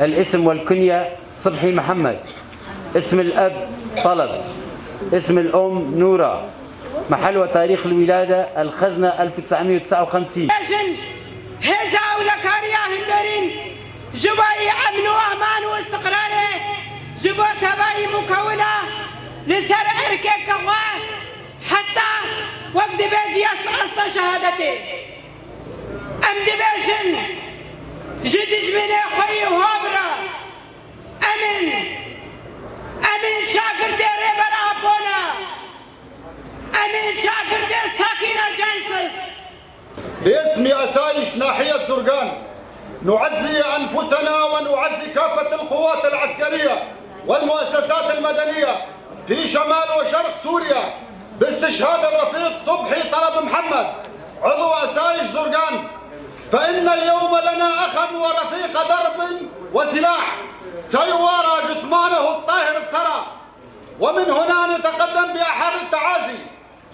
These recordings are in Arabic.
الاسم والكنية صبحي محمد. اسم الأب طلب. اسم الأم نورة. محل وتاريخ الولادة الخزنة 1959. هزا ولكاريا هندرين جباي أمن وأمان واستقرار جبو تباي مكونة لسر أركي كوا حتى وقت بيجيش أصل شهادتي أم دبيشن جدج من خوي وهابرا أمن شاكرتي ريبر أبونا أمن شاكرتي ساكنة جنسس. باسم أسايش ناحية زرقان نعزي أنفسنا ونعزي كافة القوات العسكرية والمؤسسات المدنية في شمال وشرق سوريا باستشهاد الرفيق صبحي طلب محمد عضو أسايش زرقان. فإن اليوم لنا أخا ورفيق درب وسلاح سيوارى جثمانه الطاهر الثرى. ومن هنا نتقدم بأحر التعازي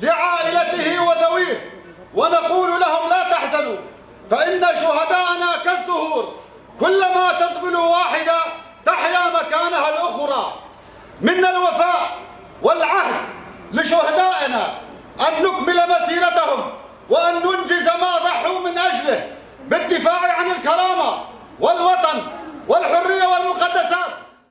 لعائلته وذويه ونقول لهم لا تحزنوا فإن شهداءنا كالزهور كلما تذبل واحدة تحيا مكانها الأخرى. منا الوفاء والعهد لشهدائنا أن نكمل مسيرتهم وأن ننجز ما ضحوا من أجله بالدفاع عن الكرامة والوطن والحرية والمقدسات.